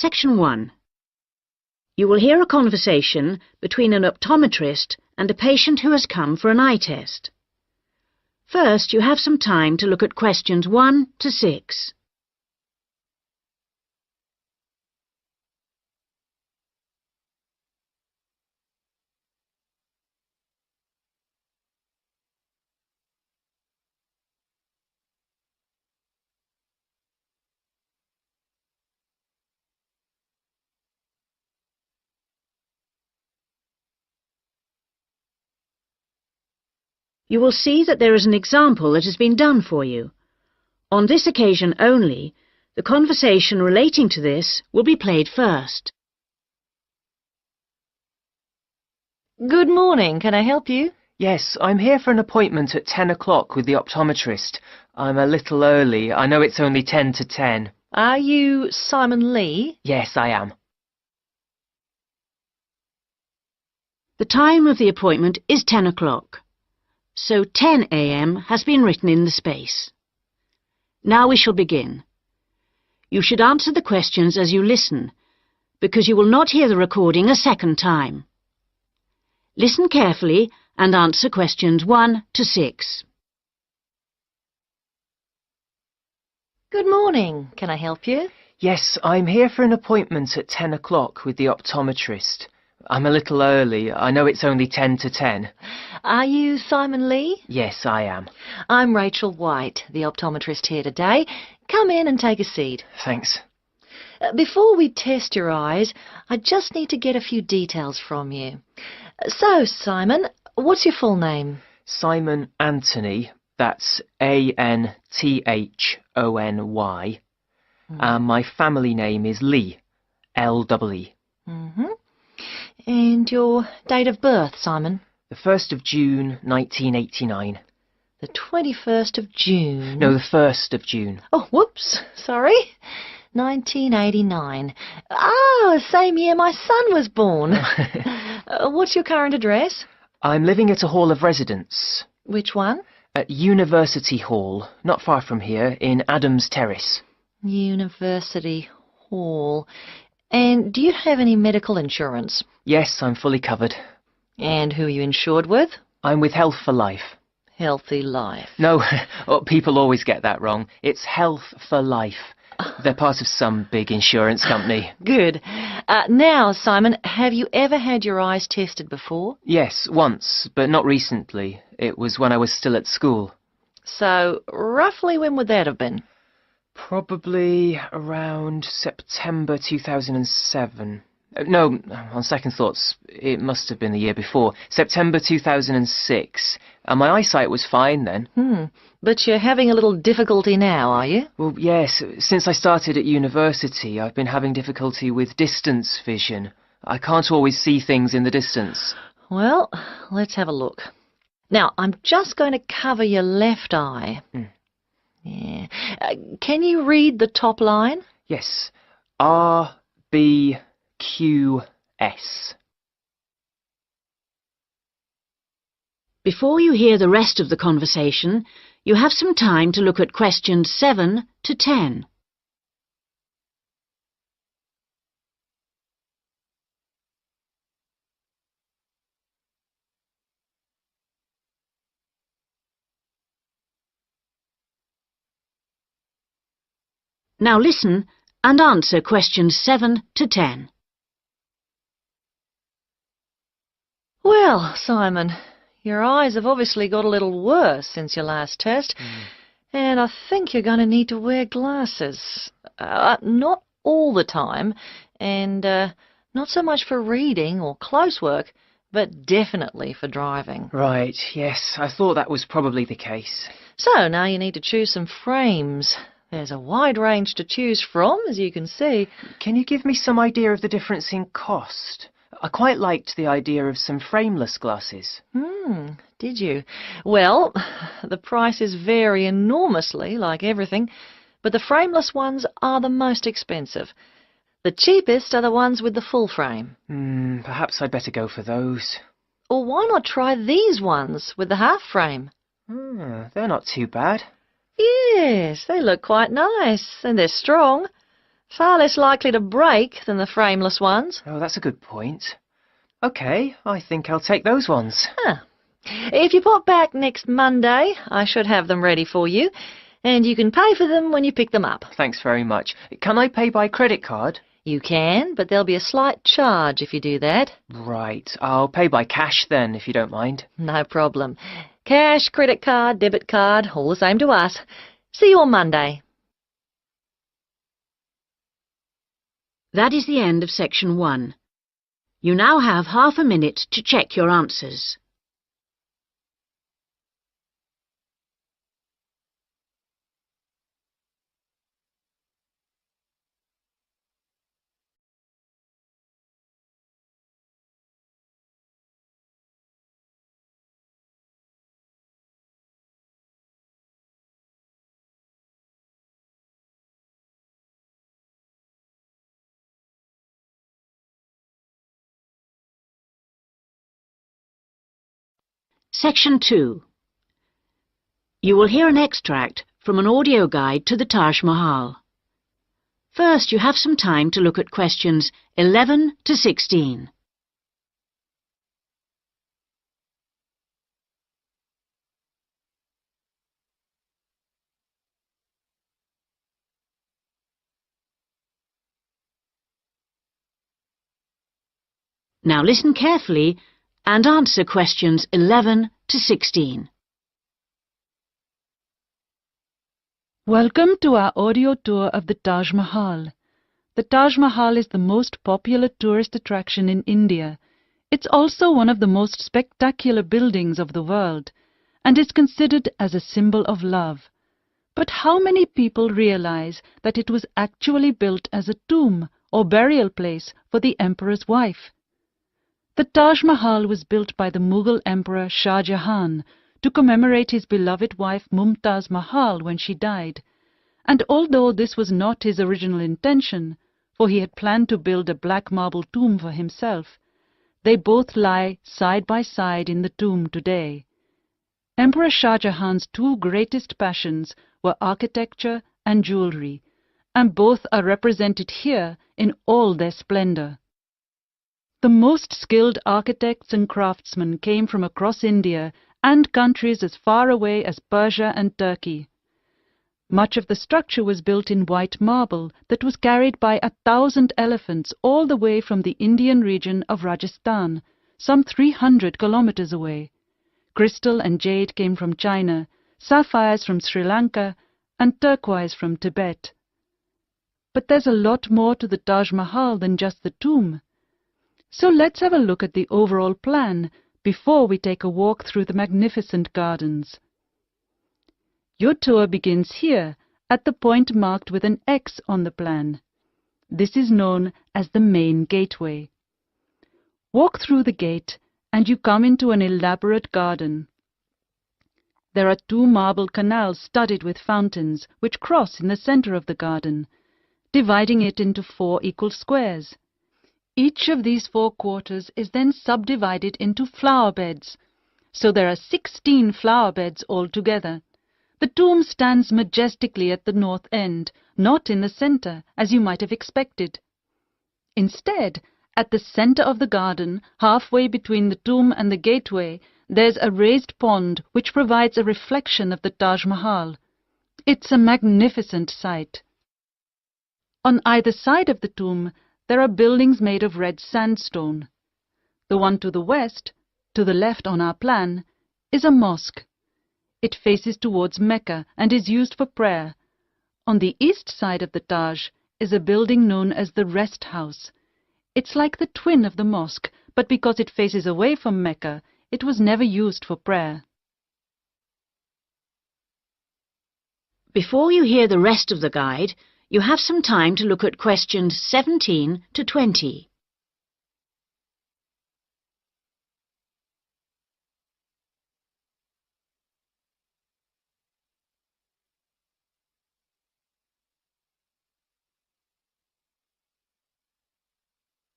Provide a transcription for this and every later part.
Section 1. You will hear a conversation between an optometrist and a patient who has come for an eye test. First, you have some time to look at questions 1 to 6. You will see that there is an example that has been done for you. On this occasion only, the conversation relating to this will be played first. Good morning. Can I help you? Yes, I'm here for an appointment at 10 o'clock with the optometrist. I'm a little early. I know it's only 10 to 10. Are you Simon Lee? Yes, I am. The time of the appointment is 10 o'clock. So 10 a.m. has been written in the space. Now we shall begin. You should answer the questions as you listen, because you will not hear the recording a second time. Listen carefully and answer questions 1 to 6. Good morning. Can I help you? Yes, I'm here for an appointment at 10 o'clock with the optometrist. I'm a little early. I know it's only 10 to 10. Are you Simon Lee? Yes, I am. I'm Rachel White, the optometrist here today. Come in and take a seat. Thanks. Before we test your eyes, I just need to get a few details from you. So, Simon, what's your full name? Simon Anthony. That's A-N-T-H-O-N-Y. And my family name is Lee. L-E-E. And your date of birth, Simon? The 1st of June, 1989. The 21st of June? No, the 1st of June. Oh, whoops, sorry. 1989. Ah, same year my son was born. What's your current address? I'm living at a hall of residence. Which one? At University Hall, not far from here, in Adams Terrace. University Hall. And do you have any medical insurance? Yes, I'm fully covered. And who are you insured with? I'm with Health for Life. Healthy Life. No, people always get that wrong. It's Health for Life. They're part of some big insurance company. Good. Now, Simon, have you ever had your eyes tested before? Yes, once, but not recently. It was when I was still at school. So, roughly when would that have been? Probably around September 2007. No, on second thoughts, it must have been the year before. September 2006. And my eyesight was fine then. But you're having a little difficulty now, are you? Well, yes. Since I started at university, I've been having difficulty with distance vision. I can't always see things in the distance. Well, let's have a look. Now, I'm just going to cover your left eye. Yeah. Can you read the top line? Yes. R-B-Q-S. Before you hear the rest of the conversation, you have some time to look at questions 7 to 10. Now listen and answer questions 7 to 10. Well, Simon, your eyes have obviously got a little worse since your last test, and I think you're going to need to wear glasses. Not all the time, and not so much for reading or close work, but definitely for driving. Right, yes, I thought that was probably the case. So now you need to choose some frames. There's a wide range to choose from, as you can see. Can you give me some idea of the difference in cost? I quite liked the idea of some frameless glasses. Did you? Well, the prices vary enormously, like everything, but the frameless ones are the most expensive. The cheapest are the ones with the full frame. Perhaps I'd better go for those. Or why not try these ones with the half frame? They're not too bad. Yes, they look quite nice, and they're strong. Far less likely to break than the frameless ones. Oh, that's a good point. OK, I think I'll take those ones. If you pop back next Monday, I should have them ready for you, and you can pay for them when you pick them up. Thanks very much. Can I pay by credit card? You can, but there'll be a slight charge if you do that. Right, I'll pay by cash then, if you don't mind. No problem. Cash, credit card, debit card, all the same to us. See you on Monday. That is the end of section 1. You now have half a minute to check your answers. Section 2. You will hear an extract from an audio guide to the Taj Mahal. First, you have some time to look at questions 11 to 16. Now listen carefully and answer questions 11 to 16. Welcome to our audio tour of the Taj Mahal. The Taj Mahal is the most popular tourist attraction in India. It's also one of the most spectacular buildings of the world, and is considered as a symbol of love. But how many people realize that it was actually built as a tomb or burial place for the emperor's wife? The Taj Mahal was built by the Mughal Emperor Shah Jahan to commemorate his beloved wife Mumtaz Mahal when she died. And although this was not his original intention, for he had planned to build a black marble tomb for himself, they both lie side by side in the tomb today. Emperor Shah Jahan's two greatest passions were architecture and jewelry, and both are represented here in all their splendor. The most skilled architects and craftsmen came from across India and countries as far away as Persia and Turkey. Much of the structure was built in white marble that was carried by 1,000 elephants all the way from the Indian region of Rajasthan, some 300 kilometers away. Crystal and jade came from China, sapphires from Sri Lanka, and turquoise from Tibet. But there's a lot more to the Taj Mahal than just the tomb. So let's have a look at the overall plan before we take a walk through the magnificent gardens. Your tour begins here, at the point marked with an X on the plan. This is known as the main gateway. Walk through the gate and you come into an elaborate garden. There are 2 marble canals studded with fountains which cross in the center of the garden, dividing it into 4 equal squares. Each of these 4 quarters is then subdivided into flower beds, so there are 16 flower beds altogether. The tomb stands majestically at the north end, not in the center, as you might have expected. Instead, at the center of the garden, halfway between the tomb and the gateway, there's a raised pond which provides a reflection of the Taj Mahal. It's a magnificent sight. On either side of the tomb, there are buildings made of red sandstone. The one to the west, to the left on our plan, is a mosque. It faces towards Mecca and is used for prayer. On the east side of the Taj is a building known as the Rest House. It's like the twin of the mosque, but because it faces away from Mecca, it was never used for prayer. Before you hear the rest of the guide, you have some time to look at questions 17 to 20.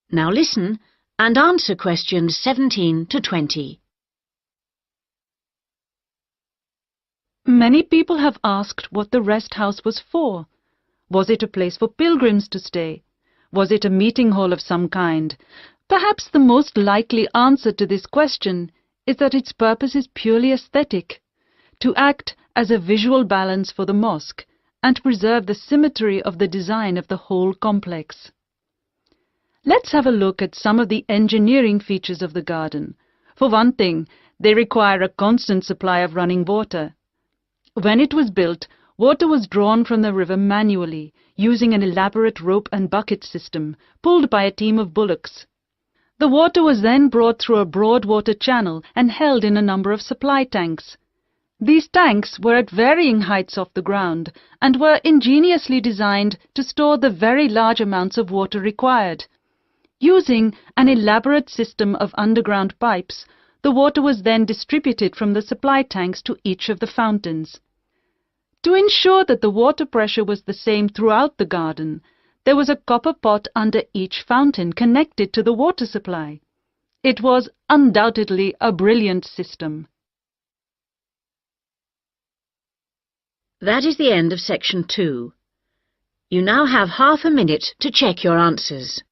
Now listen and answer questions 17 to 20. Many people have asked what the rest house was for. Was it a place for pilgrims to stay? Was it a meeting hall of some kind? Perhaps the most likely answer to this question is that its purpose is purely aesthetic, to act as a visual balance for the mosque and preserve the symmetry of the design of the whole complex. Let's have a look at some of the engineering features of the garden. For one thing, they require a constant supply of running water. When it was built, water was drawn from the river manually, using an elaborate rope and bucket system, pulled by a team of bullocks. The water was then brought through a broad water channel and held in a number of supply tanks. These tanks were at varying heights off the ground and were ingeniously designed to store the very large amounts of water required. Using an elaborate system of underground pipes, the water was then distributed from the supply tanks to each of the fountains. To ensure that the water pressure was the same throughout the garden, there was a copper pot under each fountain connected to the water supply. It was undoubtedly a brilliant system. That is the end of section 2. You now have half a minute to check your answers.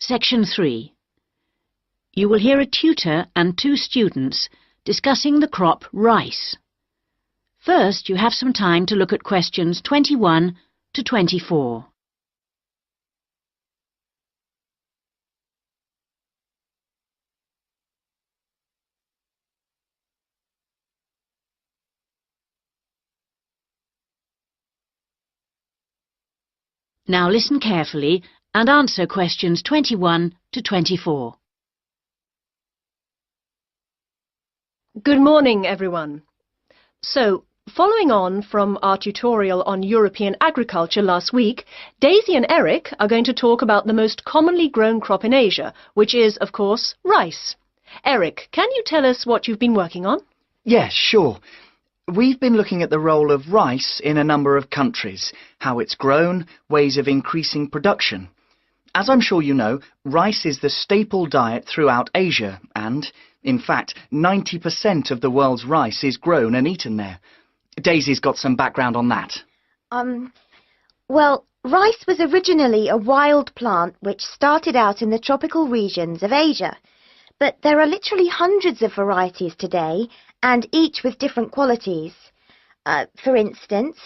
Section 3. You will hear a tutor and 2 students discussing the crop rice. First, you have some time to look at questions 21 to 24. Now listen carefully and answer questions 21 to 24. Good morning, everyone. So, following on from our tutorial on European agriculture last week, Daisy and Eric are going to talk about the most commonly grown crop in Asia, which is, of course, rice. Eric, can you tell us what you've been working on? Yes, sure. We've been looking at the role of rice in a number of countries, how it's grown, ways of increasing production. As I'm sure you know, rice is the staple diet throughout Asia and, in fact, 90% of the world's rice is grown and eaten there. Daisy's got some background on that. Well, rice was originally a wild plant which started out in the tropical regions of Asia. But there are literally hundreds of varieties today, and each with different qualities. For instance,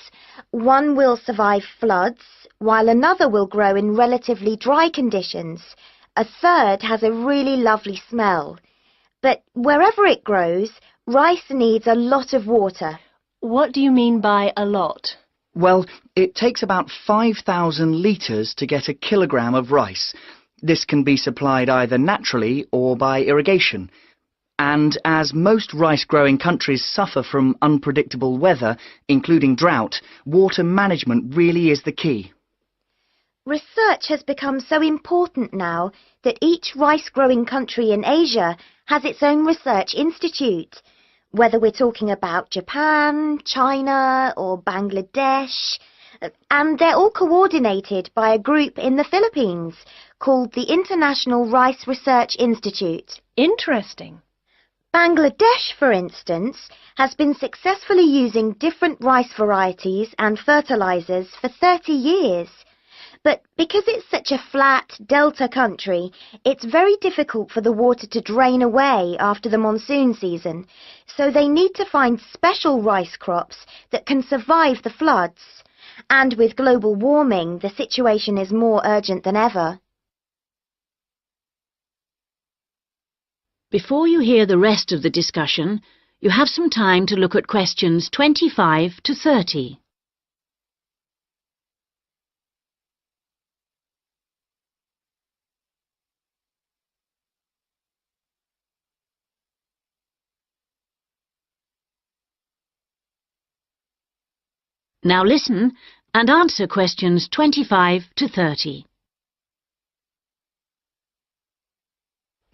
one will survive floods, while another will grow in relatively dry conditions. A third has a really lovely smell. But wherever it grows, rice needs a lot of water. What do you mean by a lot? Well, it takes about 5,000 litres to get a kilogram of rice. This can be supplied either naturally or by irrigation. And as most rice-growing countries suffer from unpredictable weather, including drought, water management really is the key. Research has become so important now that each rice-growing country in Asia has its own research institute. Whether we're talking about Japan, China or Bangladesh, and they're all coordinated by a group in the Philippines called the International Rice Research Institute. Interesting. Bangladesh, for instance, has been successfully using different rice varieties and fertilizers for 30 years. But because it's such a flat delta country, it's very difficult for the water to drain away after the monsoon season, so they need to find special rice crops that can survive the floods. And with global warming, the situation is more urgent than ever. Before you hear the rest of the discussion, you have some time to look at questions 25 to 30. Now listen and answer questions 25 to 30.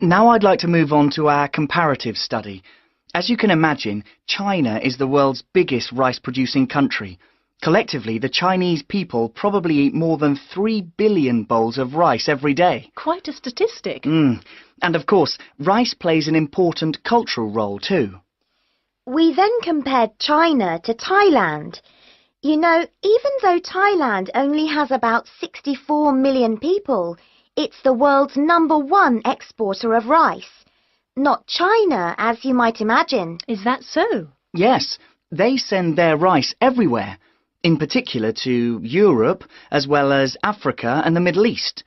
Now I'd like to move on to our comparative study. As you can imagine, China is the world's biggest rice-producing country. Collectively, the Chinese people probably eat more than 3 billion bowls of rice every day. Quite a statistic. And of course, rice plays an important cultural role too. We then compared China to Thailand. You know, even though Thailand only has about 64 million people, it's the world's #1 exporter of rice. Not China, as you might imagine. Is that so? Yes, they send their rice everywhere, in particular to Europe, as well as Africa and the Middle East.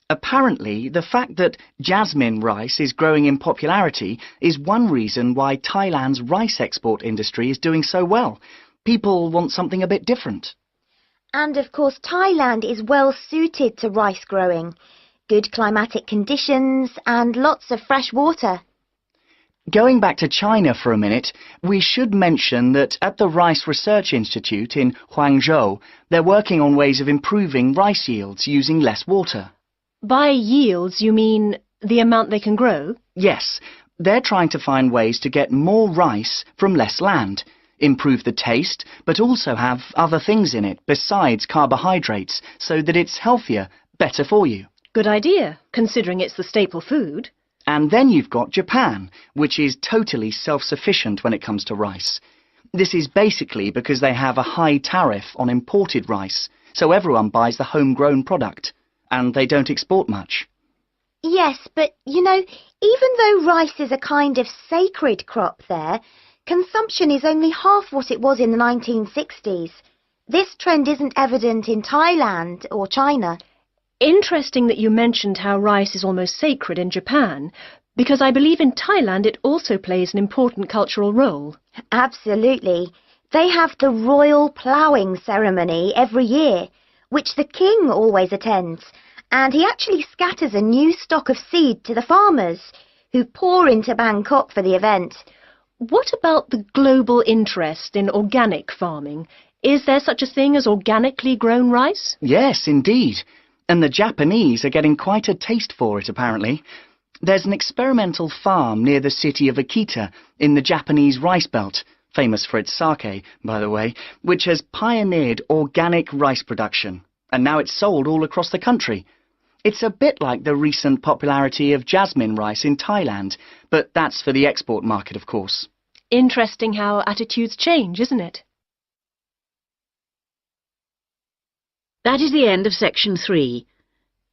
Apparently, the fact that jasmine rice is growing in popularity is one reason why Thailand's rice export industry is doing so well. People want something a bit different. And of course, Thailand is well suited to rice growing. Good climatic conditions and lots of fresh water. Going back to China for a minute, we should mention that at the Rice Research Institute in Huangzhou, they're working on ways of improving rice yields using less water. By yields, you mean the amount they can grow? Yes, they're trying to find ways to get more rice from less land, improve the taste, but also have other things in it besides carbohydrates so that it's healthier, better for you. Good idea, considering it's the staple food. And then you've got Japan, which is totally self-sufficient when it comes to rice. This is basically because they have a high tariff on imported rice, so everyone buys the homegrown product, and they don't export much. Yes, but you know, even though rice is a kind of sacred crop there, consumption is only half what it was in the 1960s. This trend isn't evident in Thailand or China. Interesting that you mentioned how rice is almost sacred in Japan, because I believe in Thailand it also plays an important cultural role. Absolutely. They have the royal ploughing ceremony every year, which the king always attends, and he actually scatters a new stock of seed to the farmers, who pour into Bangkok for the event. What about the global interest in organic farming? Is there such a thing as organically grown rice? Yes, indeed. And the Japanese are getting quite a taste for it, apparently. There's an experimental farm near the city of Akita in the Japanese rice belt, famous for its sake, by the way, which has pioneered organic rice production, and now it's sold all across the country. It's a bit like the recent popularity of jasmine rice in Thailand, but that's for the export market, of course. Interesting how attitudes change, isn't it? That is the end of section 3.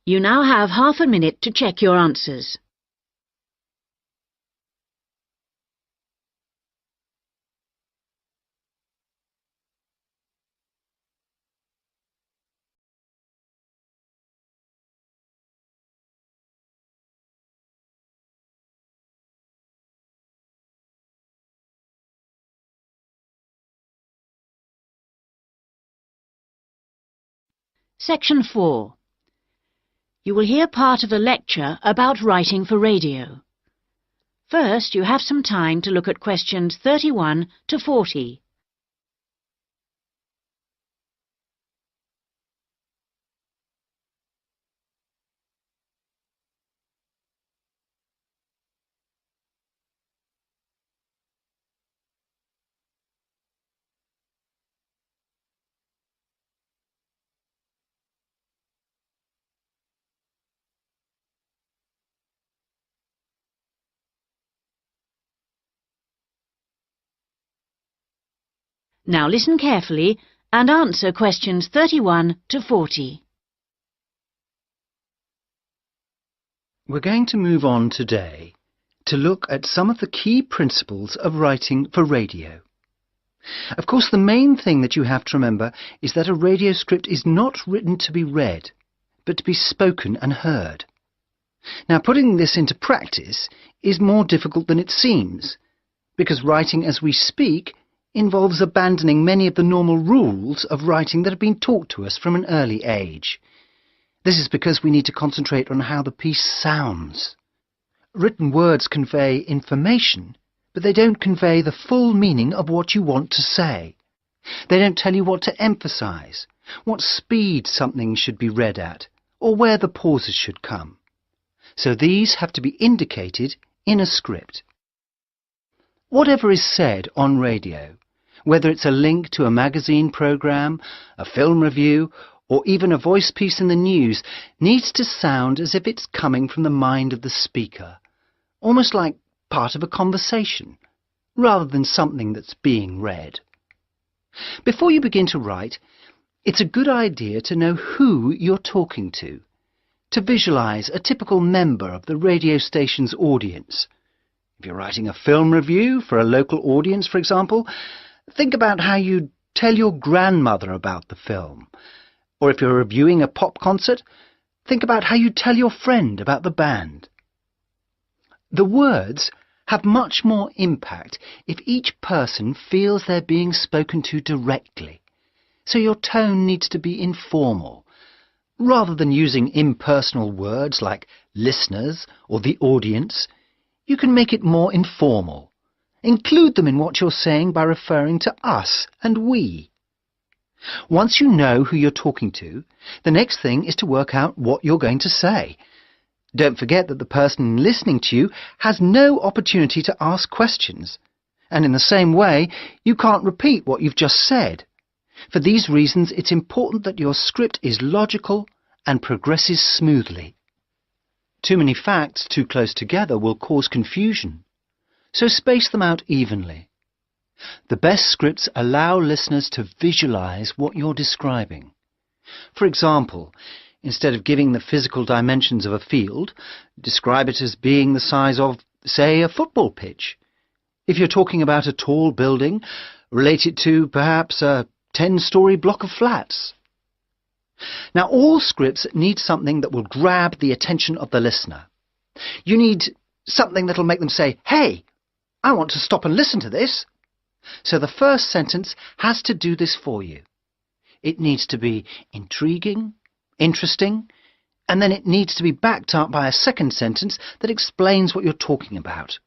You now have half a minute to check your answers. Section 4. You will hear part of a lecture about writing for radio. First, you have some time to look at questions 31 to 40. Now listen carefully and answer questions 31 to 40. We're going to move on today to look at some of the key principles of writing for radio. Of course, the main thing that you have to remember is that a radio script is not written to be read, but to be spoken and heard. Now, putting this into practice is more difficult than it seems, because writing as we speak involves abandoning many of the normal rules of writing that have been taught to us from an early age. This is because we need to concentrate on how the piece sounds. Written words convey information, but they don't convey the full meaning of what you want to say. They don't tell you what to emphasize, what speed something should be read at, or where the pauses should come. So these have to be indicated in a script. Whatever is said on radio, whether it's a link to a magazine program, a film review, or even a voice piece in the news, needs to sound as if it's coming from the mind of the speaker, almost like part of a conversation, rather than something that's being read. Before you begin to write, it's a good idea to know who you're talking to visualize a typical member of the radio station's audience. If you're writing a film review for a local audience, for example, think about how you'd tell your grandmother about the film. Or if you're reviewing a pop concert, think about how you'd tell your friend about the band. The words have much more impact if each person feels they're being spoken to directly. So your tone needs to be informal. Rather than using impersonal words like listeners or the audience, you can make it more informal. Include them in what you're saying by referring to us and we. Once you know who you're talking to, the next thing is to work out what you're going to say. Don't forget that the person listening to you has no opportunity to ask questions. And in the same way, you can't repeat what you've just said. For these reasons, it's important that your script is logical and progresses smoothly. Too many facts too close together will cause confusion, so space them out evenly. The best scripts allow listeners to visualize what you're describing. For example, instead of giving the physical dimensions of a field, describe it as being the size of, say, a football pitch. If you're talking about a tall building, relate it to perhaps a 10-story block of flats. Now, all scripts need something that will grab the attention of the listener. You need something that'll make them say, "Hey, I want to stop and listen to this." So the first sentence has to do this for you. It needs to be intriguing, interesting, and then it needs to be backed up by a second sentence that explains what you're talking about.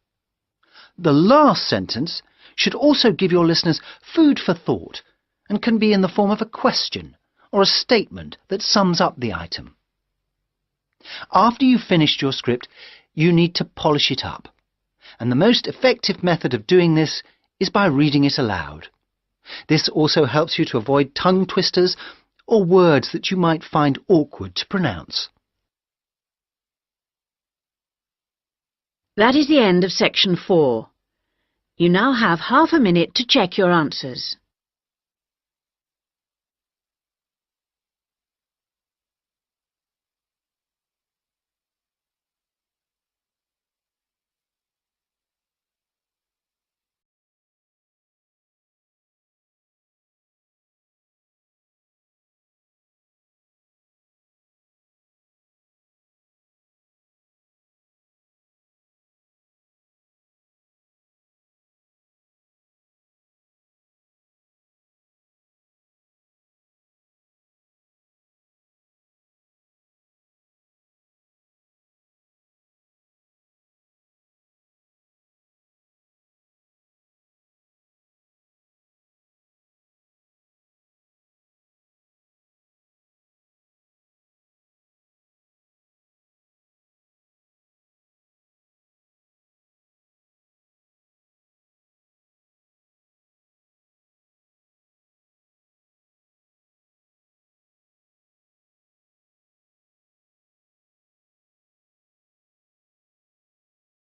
The last sentence should also give your listeners food for thought and can be in the form of a question or a statement that sums up the item. After you've finished your script, you need to polish it up, and the most effective method of doing this is by reading it aloud. This also helps you to avoid tongue twisters or words that you might find awkward to pronounce. That is the end of section 4. You now have half a minute to check your answers.